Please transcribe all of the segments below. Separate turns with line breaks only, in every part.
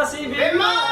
القصص بما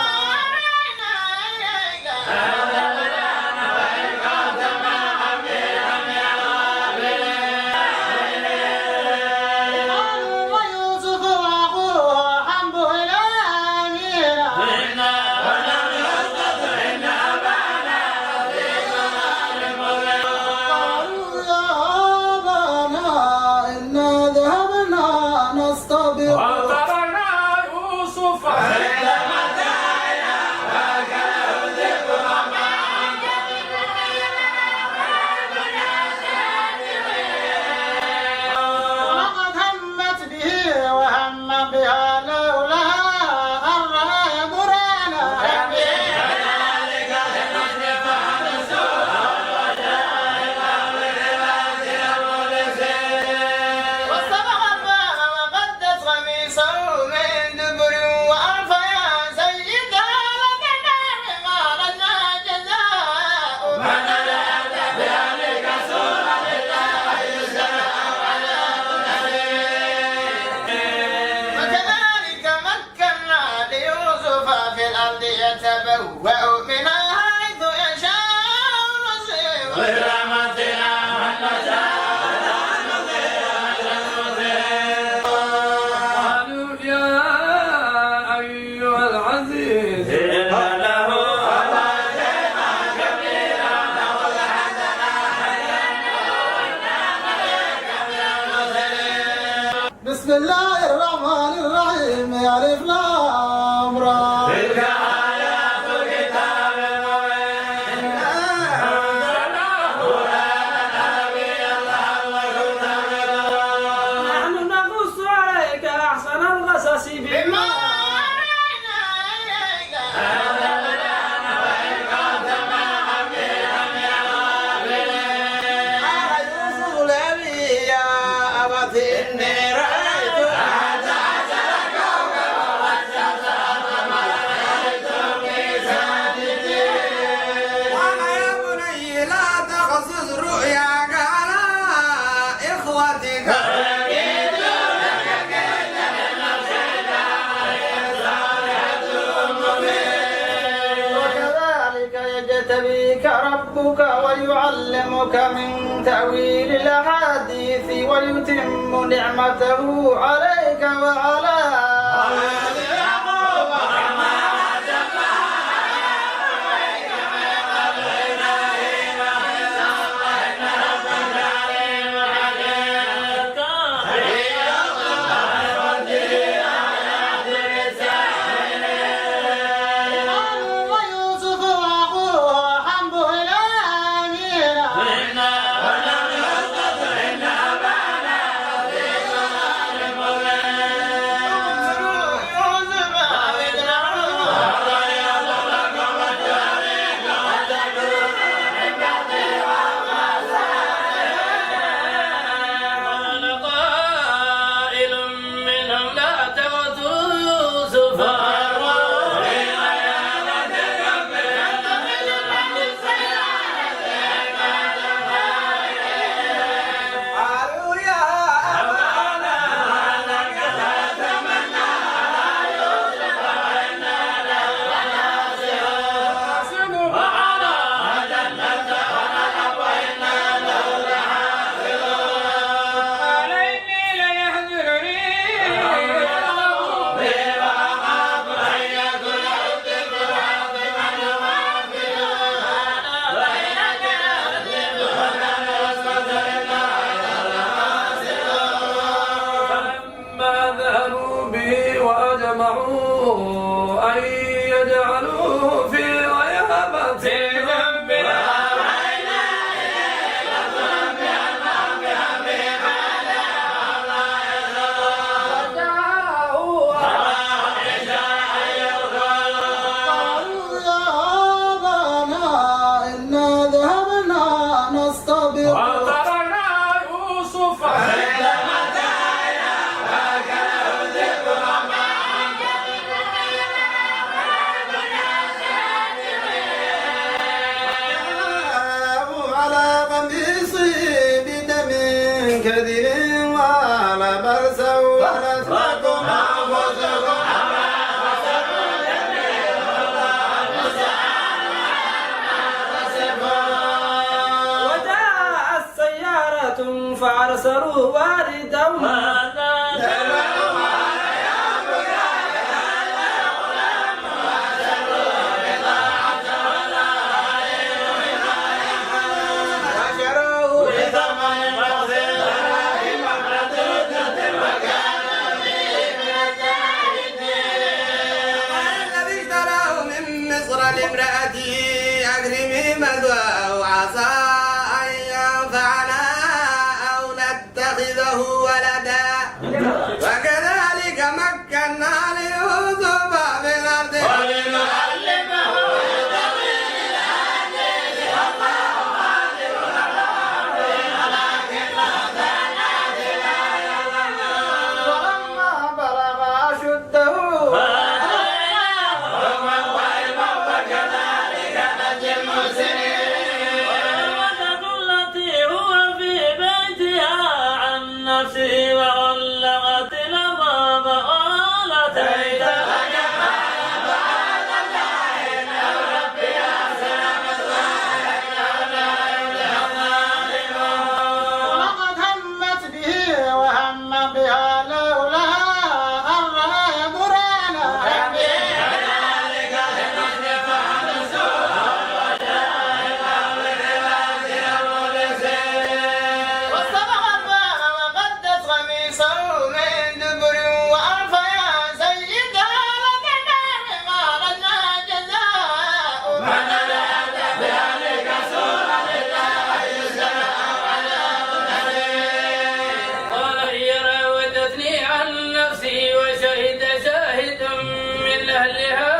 يتبوأ من حيث يشاء نصيب برحمتنا قالوا يا أيها العزيز إن له أبا كبيرا
بسم الله الرحمن الرحيم ألف لام را
بما
يجتبيك ربك ويعلمك من تأويل الأحاديث ويتم نعمته عليك وعلى
أن يجعلوه في غيابة ذنبنا
قالوا يا أبانا إنا ذهبنا نستبق
وتركنا يوسف
على قميصه بدم كذب وعلى برسه ونسلكم أنفسكم
فأرسلوا واردهم
لامرأته أكرمي مثواه وعسى أن ينفعنا أو نتخذه ولدا وكذلك مكنا ليوسف في الأرض ولنعلمه من تأويل الأحاديث والله غالب على أمره ولكن أكثر
ولما بلغ أشده
نفسه وغلقت الأبواب وقالت هيت لك بعد الله أو ربي أحسن
ولقد همت به وهم بها لولا أن رأى برهان ربه
كذلك لنصرف عن السوء وجعل بالعباد المرسلين
واستبق الباب وقدت قميصه من دبر وألف يا سيدها لدى قالت ما جزاء
من أراد بأهلك سوءا إلا أن يسجن عذاب أليم قال هي راودتني عن نفسي وشهد شاهد من أهلها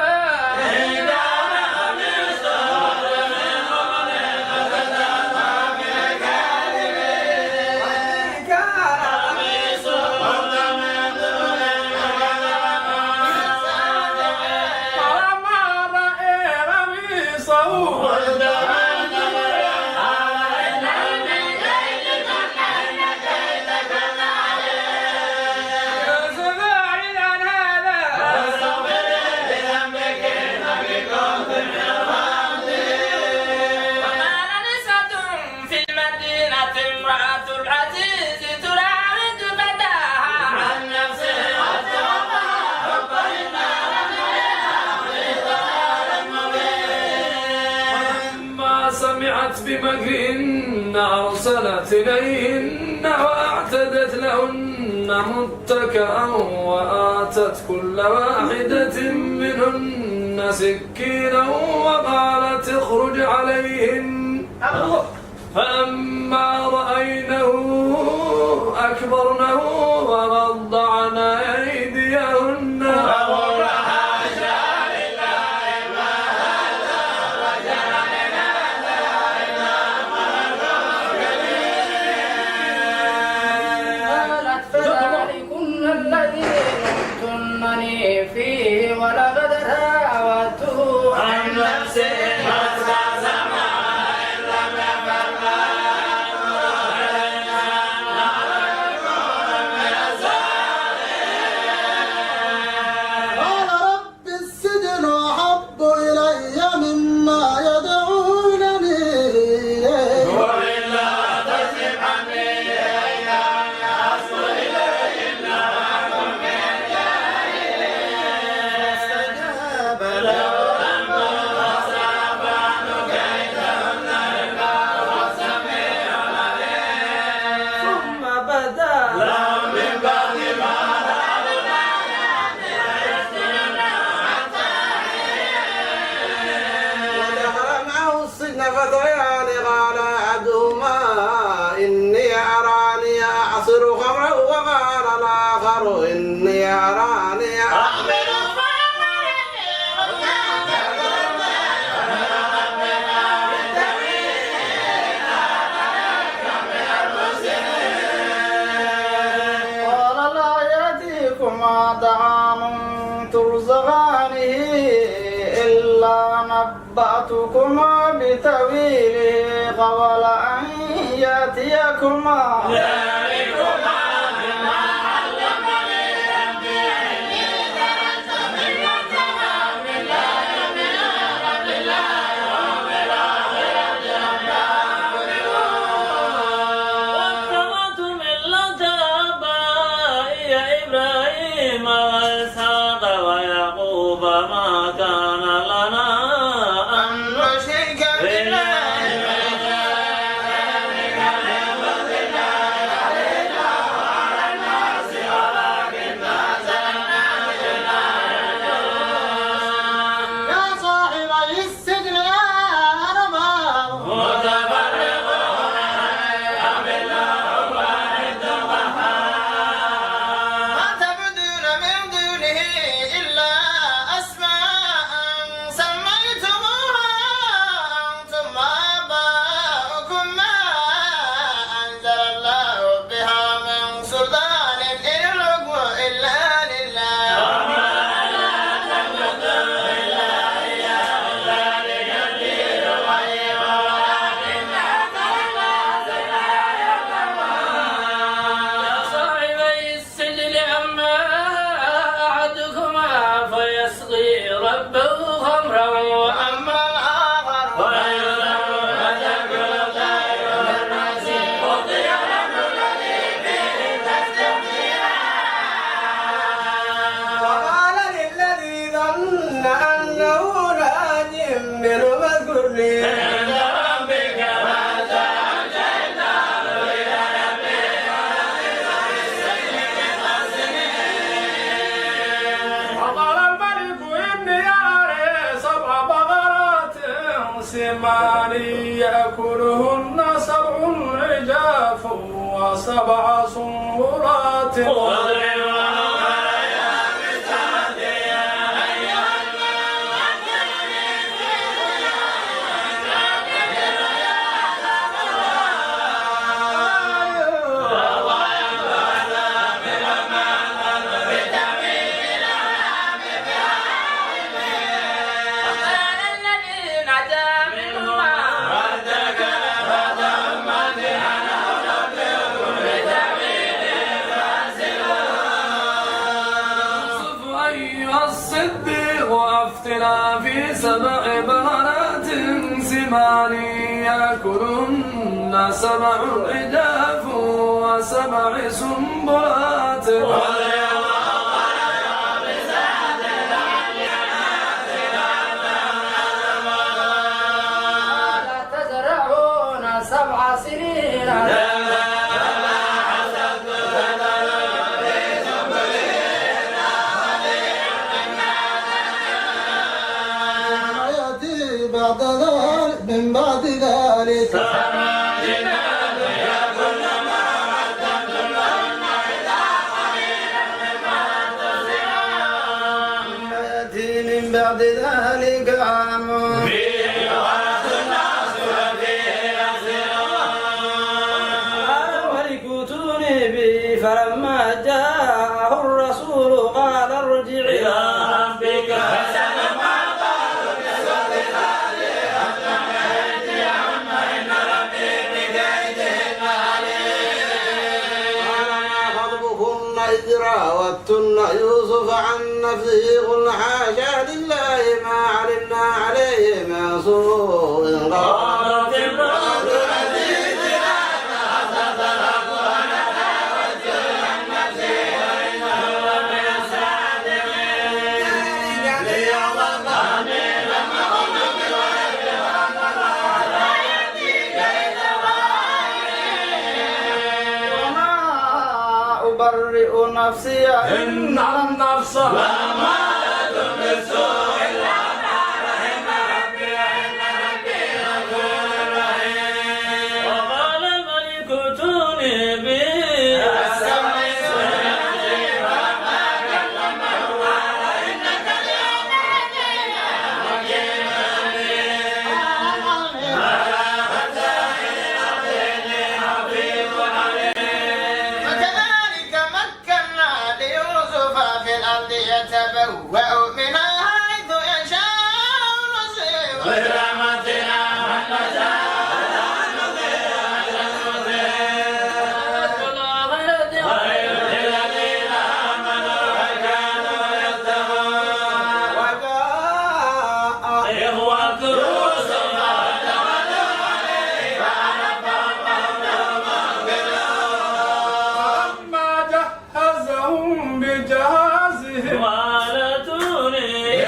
إن كان قميصه من قبل فكذبها بالكاذبين وإن كان قميصه من دبر
فلما رأى قميصه قد من دبر
قال إن من كيدكن إن كيدكن عظيم
يوسف عن هذا
فاستغفري لذنبك إنك كنت من الخاطئين وقال نسوة في المدينة امرأة العزيز تراود فتاها عن نفسه قد وقع حبا إنها لديها في ضلال مبين
ما سمعت بمكرهن أرسلت إليهن وأعتدت لهن متكئا وآتت كل واحدة منهن سكينا وقالت اخرج عليهن فلما رأينه أكبرنه وغضعن أيديهن
قالت فذلكن الذي لمتنني فيه ولقد راودته
عن نفسه فاستعصم إن لم يفعل ما يأمر ليكون من الصالحين
قال رب السجن أحب إلي مما يدعونني إليه
وإلا تصرف عني كيدهن أصب إليهن وأكن من الجاهلين
فاستجاب
لو أنه أصرف عنه كيدهن إنه السميع العليم
ثم بدا
لهم من بعد ما رأوا الآيات ليسجننه حتى
ودخل معه السجن فتيان قال أحدهما إني أراني أعصر خمرا وقال الآخر إني أراني
أحمل
قال لا يأتيكما طعام ترزقانه إلا نبأتكما بتأويله قبل أن يأتيكما
ذلكما مما علمني ربي إني تركت ملة قوم لا يؤمنون بالله وهم بالآخرة هم كافرون واتبعت
وما كان لنا أن نشرك بالله
يا صاحبي السجن يا أرباب
ما تعبدون من دونه إلا أسماء سميتموها أنتم وآباؤكم ما أنزل الله بها من سلطان إن الحكم إلا لله.
يا صاحبي السجن أما أحدكما فيسقي ربه خمرا وأما
الآخر وقال للذي ظن أنه ناج منه اذكرني
عند ربك وقال الملك إني أرى 7 بقرات سمان يأكلهن 7 عجاف و7 سنبلات أيها الصديق وافتنا في 7 بقرات سمان يأكلهن 7 عجاف و7 سنبلات
لا تزرعون 7 سنين
ما يأتي بعد ذلك من بعد ذلك
يأتي من بعد ذلك عام الملك ائتوني به فلما جاءه الرسول قال ارجع إلى
ربك
قال ما خطبكن إذ راوتن يوسف عن نفسه قلن حاشا لله ما علمنا عليه من سوء
قالت امرأة العزيز
وما أبرئ نفسي
إن النفس لأمارة بالسوء إلا ما رحم ربي إن ربي غفور رحيم وقال الملك ائتوني به
وكذلك مكنا ليوسف في الأرض يتبوأ منها حيث يشاء نصيب
برحمتنا من نشاء خير للذين آمنوا وكانوا يتقون
وجاء
إخوة يوسف لما جهزهم بجهازهم قال ائتوني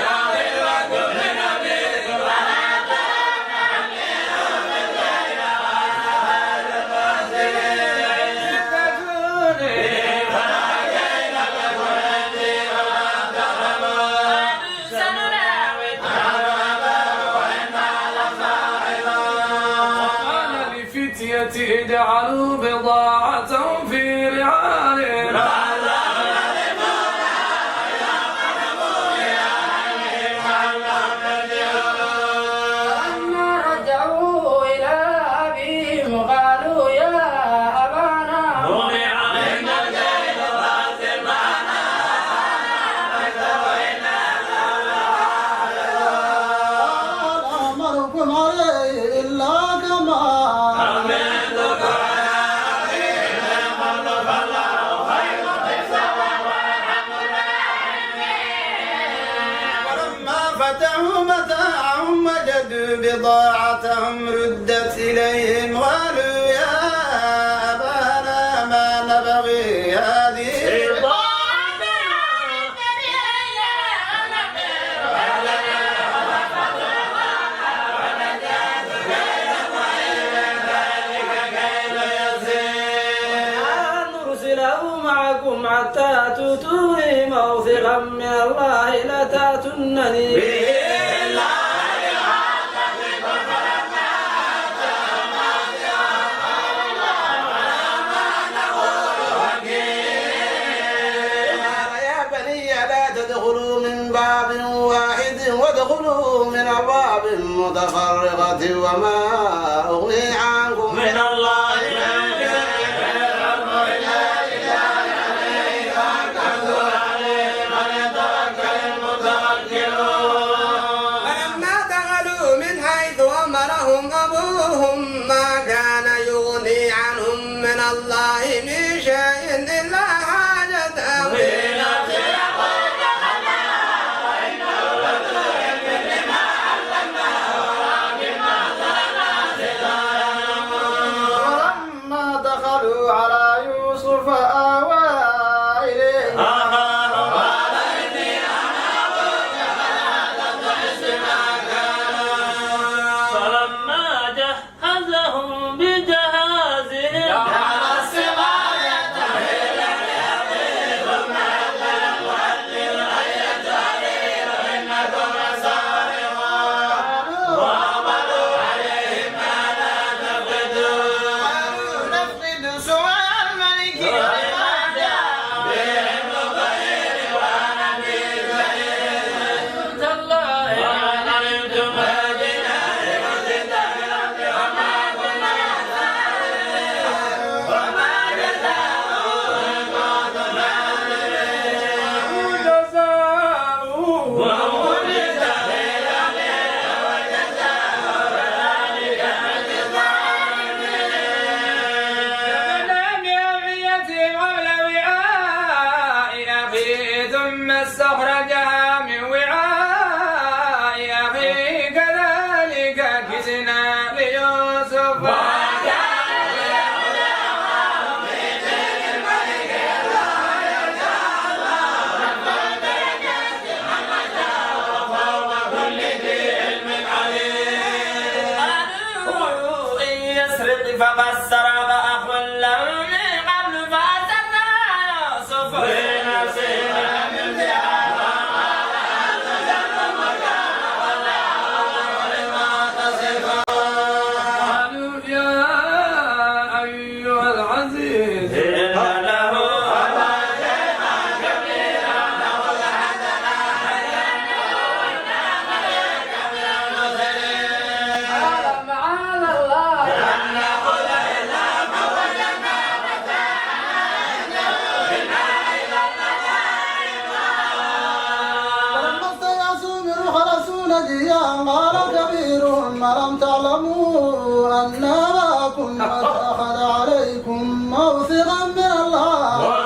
متاعهم وجدوا بضاعتهم ردت إليهم قالوا يا أبانا ما نبغي هذه
معكم حتى تؤتوني موثقا من الله لتأتونني به.
يا بني لا تدخلوا من باب واحد وادخلوا من أبواب متفرقة وما أغني عنكم من الله
أبوهم ما كان يغني عنهم من الله من شيء إلا حاجة
ولما دخلوا على يوسف آوى إليه
ثم استخرجها من وعاء أخيه كذلك كسنا ليوسف فقد سرق أخ له من قبل فأتنا يوسف قالوا يا أيها العزيز إن له
قال كبيرهم ألم تعلموا أن أباكم قد أخذ عليكم موثقا من الله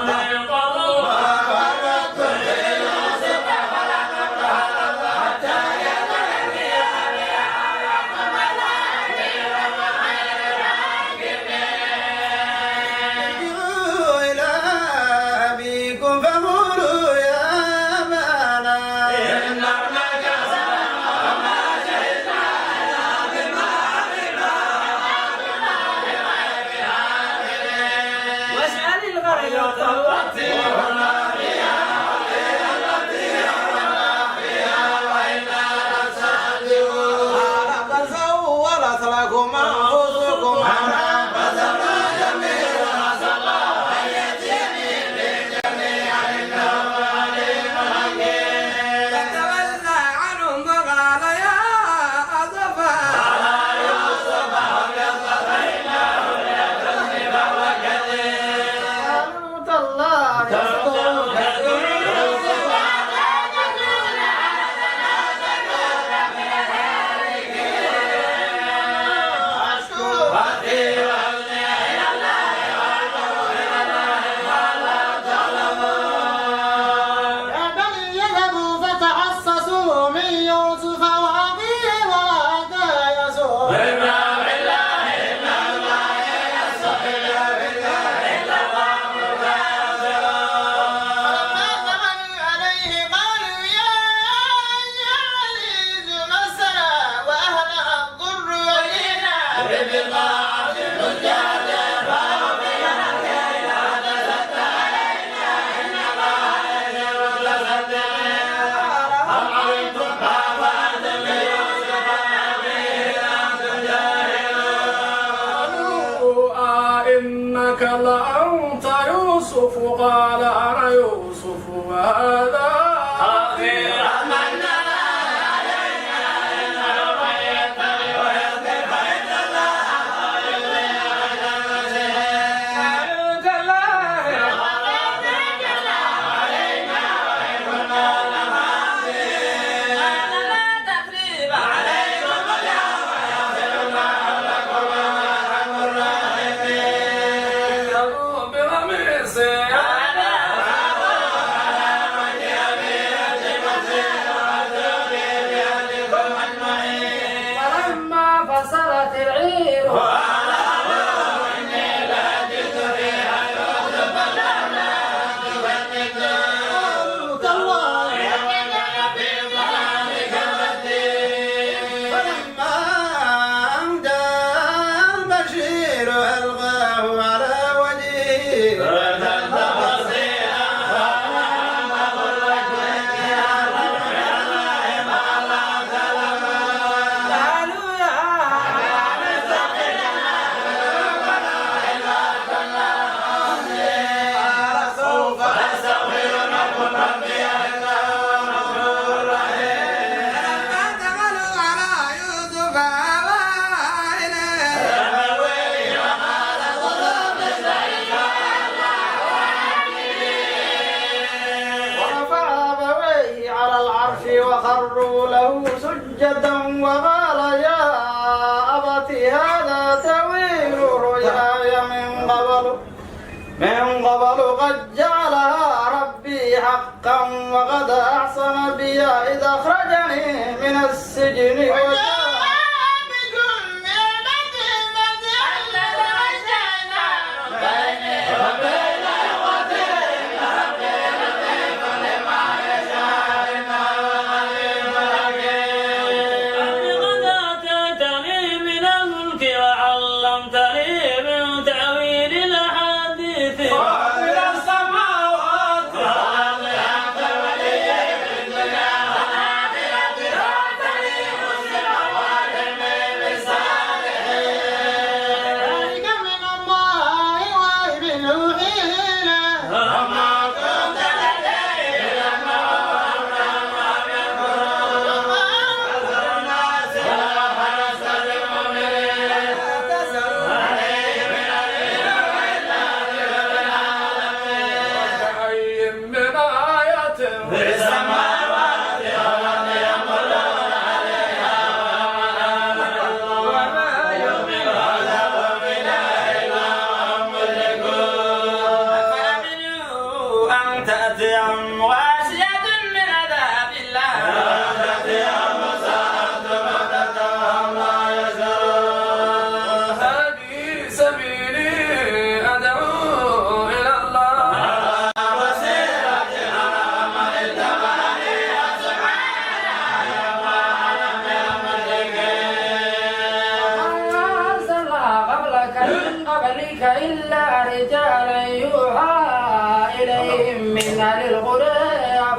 كلا أنت يوسف قال أنا يوسف وهذا أخي آمنا علينا إنه من يتقي ويصبر فإن الله
وخروا له سجدا وقال يا أبت هذا تأويل رؤياي من قبل قد جعلها ربي حقا وقد أحسن بي إذ أخرجني من السجن إلا رجالا يوحى إليهم من أهل القرى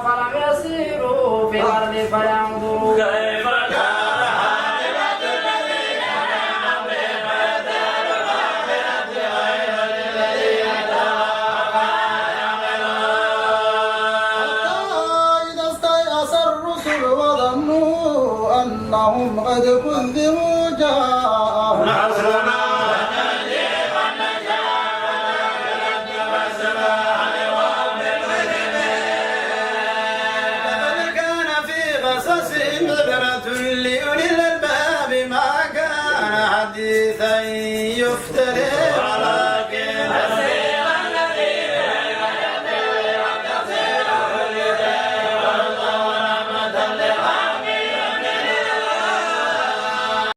فلم يسيروا في الأرض فينظروا كيف كان عاقبة الذين من قبلهم فيزدادوا الآخرة غير الذين
إذا استيأس الرسل وظنوا أنهم قد كذبوا جاءهم نصرنا
لأولي